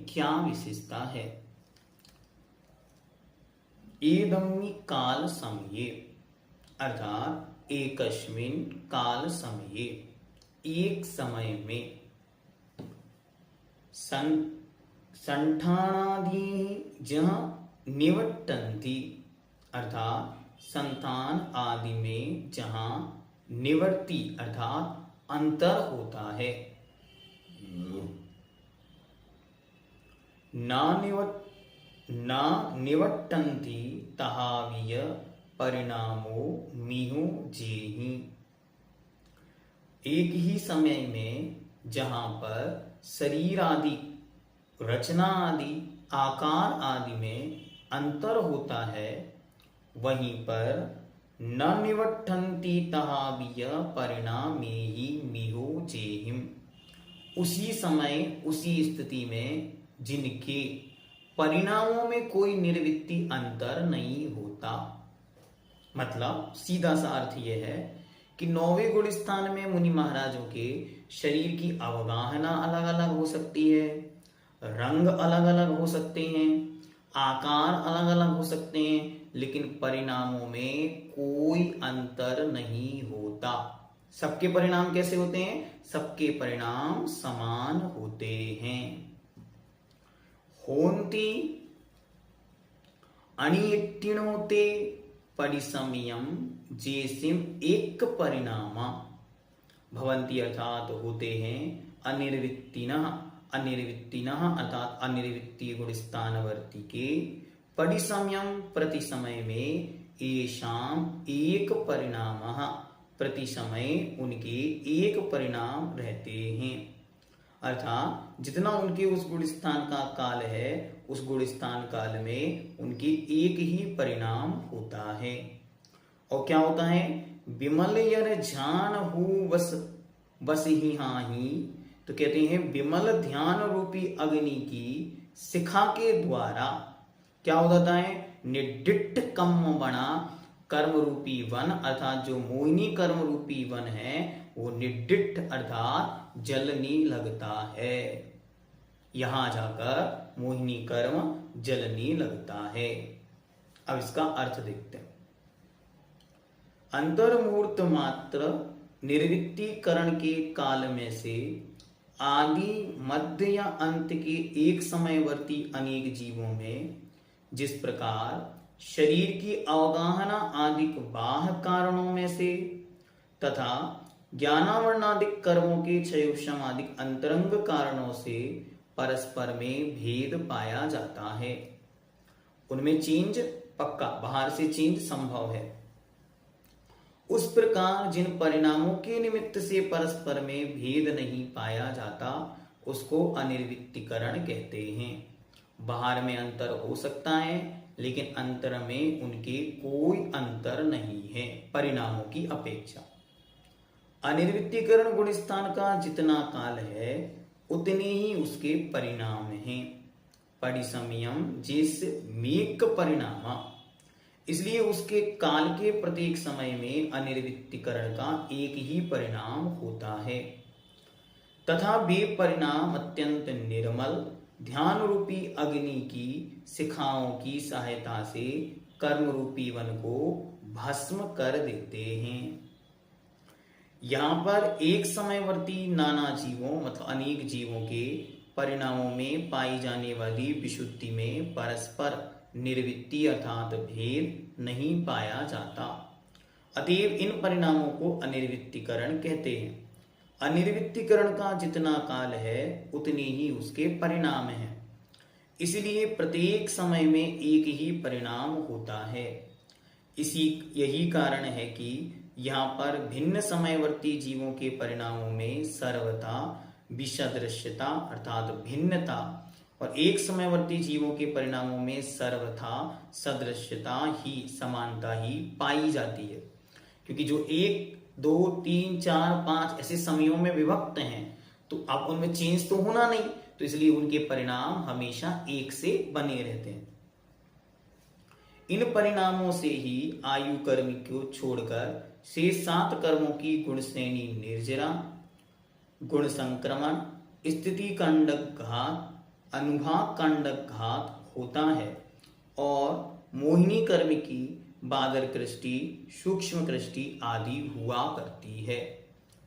क्या विशेषता है? एदम्नि काल समये अर्थात एकस्मिन् काल समये, एक समय में, संठानादि जहाँ निवर्तन्ति अर्थात संतान आदि में जहाँ निवर्ति अर्थात अंतर होता है, ना निवर्तन्ति तहाविय परिणामो मिहु जेहि। एक ही समय में जहां पर शरीर आदि, रचना आदि, आकार आदि में अंतर होता है, वहीं पर न निवर्तन्ति तहाविय परिणामेहि मिहु जेहिम। उसी समय उसी स्थिति में जिनके परिणामों में कोई निर्वृत्ति अंतर नहीं होता। मतलब सीधा सा अर्थ यह है कि 9वें गुण स्थान में मुनि महाराजों के शरीर की अवगाहना अलग अलग हो सकती है, रंग अलग अलग हो सकते हैं, आकार अलग अलग हो सकते हैं, लेकिन परिणामों में कोई अंतर नहीं होता। सबके परिणाम कैसे होते हैं? सबके परिणाम समान होते हैं। होन्ति अनियत्तिनोते परिसमयम जेसिम एक परिणामा भवन्ति अर्थात होते हैं अनिर्वृत्तिनः अर्थात अनिर्वृत्ति गुण स्थानवर्ती के परिसमयम प्रति समय में येषाम एक परिणामः प्रति समय उनके एक परिणाम रहते हैं। अर्थात जितना उनके उस गुण स्थान का काल है, उस गुण स्थान काल में उनके एक ही परिणाम होता है। और क्या होता है? विमल यर ध्यान हु बस ही हाही, तो कहते हैं विमल ध्यान रूपी अग्नि की शिखा के द्वारा क्या हो जाता है? निर्दिष्ट कम बना कर्म रूपी वन अर्थात जो मोहिनी कर्म रूपी वन है वो निर्दिष्ट अर्थात जलने लगता है। यहां जाकर मोहिनी कर्म जलने लगता है। अब इसका अर्थ देखते हैं। अंतर्मूर्त मात्र निर्वृत्तीकरण के काल में से आदि मध्य या अंत के एक समयवर्ती अनेक जीवों में जिस प्रकार शरीर की अवगाहना आदि बाह्य कारणों में से तथा ज्ञानावरणादिक कर्मों के क्षयोक्षम आदि अंतरंग कारणों से परस्पर में भेद पाया जाता है। उनमें चेंज पक्का, बाहर से चेंज संभव है। उस प्रकार जिन परिणामों के निमित्त से परस्पर में भेद नहीं पाया जाता उसको अनिर्वृत्तीकरण कहते हैं। बाहर में अंतर हो सकता है लेकिन अंतर में उनके कोई अंतर नहीं है परिणामों की अपेक्षा। अनिर्वृत्तीकरण गुण स्थान का जितना काल है उतने ही उसके परिणाम हैं। परिसमयम जिस मेक परिणामा, इसलिए उसके काल के प्रत्येक समय में अनिर्वृत्तीकरण का एक ही परिणाम होता है तथा वे परिणाम अत्यंत निर्मल ध्यान रूपी अग्नि की शिखाओं की सहायता से कर्म रूपी वन को भस्म कर देते हैं। यहाँ पर एक समयवर्ती नाना जीवों मतलब अनेक जीवों के परिणामों में पाई जाने वाली विशुद्धि में परस्पर निर्वृत्ति अर्थात भेद नहीं पाया जाता। अतएव इन परिणामों को अनिर्वृत्तीकरण कहते हैं। अनिर्वृत्तीकरण का जितना काल है उतने ही उसके परिणाम हैं। इसलिए प्रत्येक समय में एक ही परिणाम होता है। यही कारण है कि यहाँ पर भिन्न समयवर्ती जीवों के परिणामों में सर्वथा विसदृश्यता अर्थात भिन्नता और एक समयवर्ती जीवों के परिणामों में सर्वथा सदृश्यता ही समानता ही पाई जाती है। क्योंकि जो 1 2 3 4 5 ऐसे समयों में विभक्त हैं तो अब उनमें चेंज तो होना नहीं, तो इसलिए उनके परिणाम हमेशा एक से बने रहते हैं। इन परिणामों से ही आयु कर्म को छोड़कर शेष 7 कर्मों की गुण श्रेणी निर्जरा, गुण संक्रमण, स्थिति कंडक घात, अनुभाग कंडक घात होता है और मोहिनी कर्म की बादर कृष्टि, सूक्ष्म कृष्टि आदि हुआ करती है।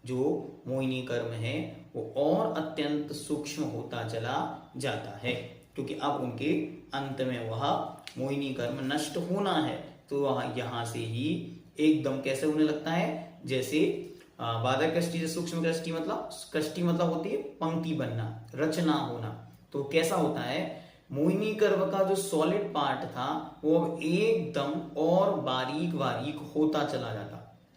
जो मोहिनी कर्म है वो और अत्यंत सूक्ष्म होता चला जाता है, क्योंकि अब उनके अंत में वह मोहिनी कर्म नष्ट होना है, तो वह यहां से ही एकदम कैसे होने लगता है, जैसे बादर कृष्टि से सूक्ष्म कृष्टि मतलब होती है पंक्ति बनना, रचना होना। तो कैसा होता है, मोहिनी कर्म का जो सॉलिड पार्ट था वो अब एकदम और बारीक बारीक होता चला जाता।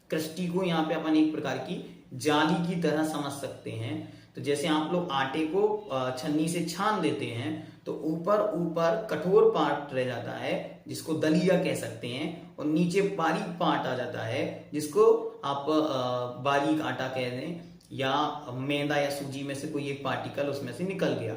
कृष्टि को यहाँ पे अपन एक प्रकार की जाली की तरह समझ सकते हैं। तो जैसे आप लोग आटे को छन्नी से छान देते हैं तो ऊपर ऊपर कठोर पार्ट रह जाता है जिसको दलिया कह सकते हैं, और नीचे बारीक पार्ट आ जाता है जिसको आप बारीक आटा कह दें, या मैदा या सूजी में से कोई एक पार्टिकल उसमें से निकल गया।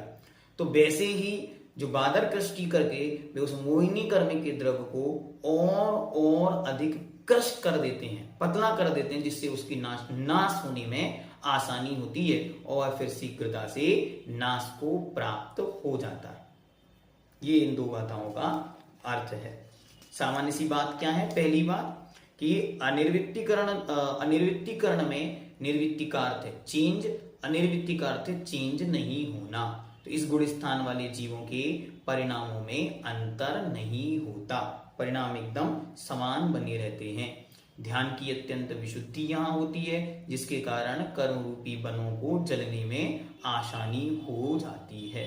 तो वैसे ही जो बादर कृष्टि करके वे उस मोहिनी कर्म के द्रव को और अधिक क्रश कर देते हैं, पतला कर देते हैं, जिससे उसकी नाश होने में आसानी होती है और फिर शीघ्रता से नाश को प्राप्त हो जाता है। ये इन 2 गाथाओं का अर्थ है। सामान्य सी बात क्या है, पहली बात कि अनिर्वृत्तीकरण में निर्वृत्ति का अर्थ है चेंज, अनिर्वृत्ति का अर्थ है चेंज नहीं होना। तो इस गुण स्थान वाले जीवों के परिणामों में अंतर नहीं होता, परिणाम एकदम समान बने रहते हैं। ध्यान की अत्यंत विशुद्धि यहाँ होती है, जिसके कारण कर्म रूपी बनों को जलने में आसानी हो जाती है।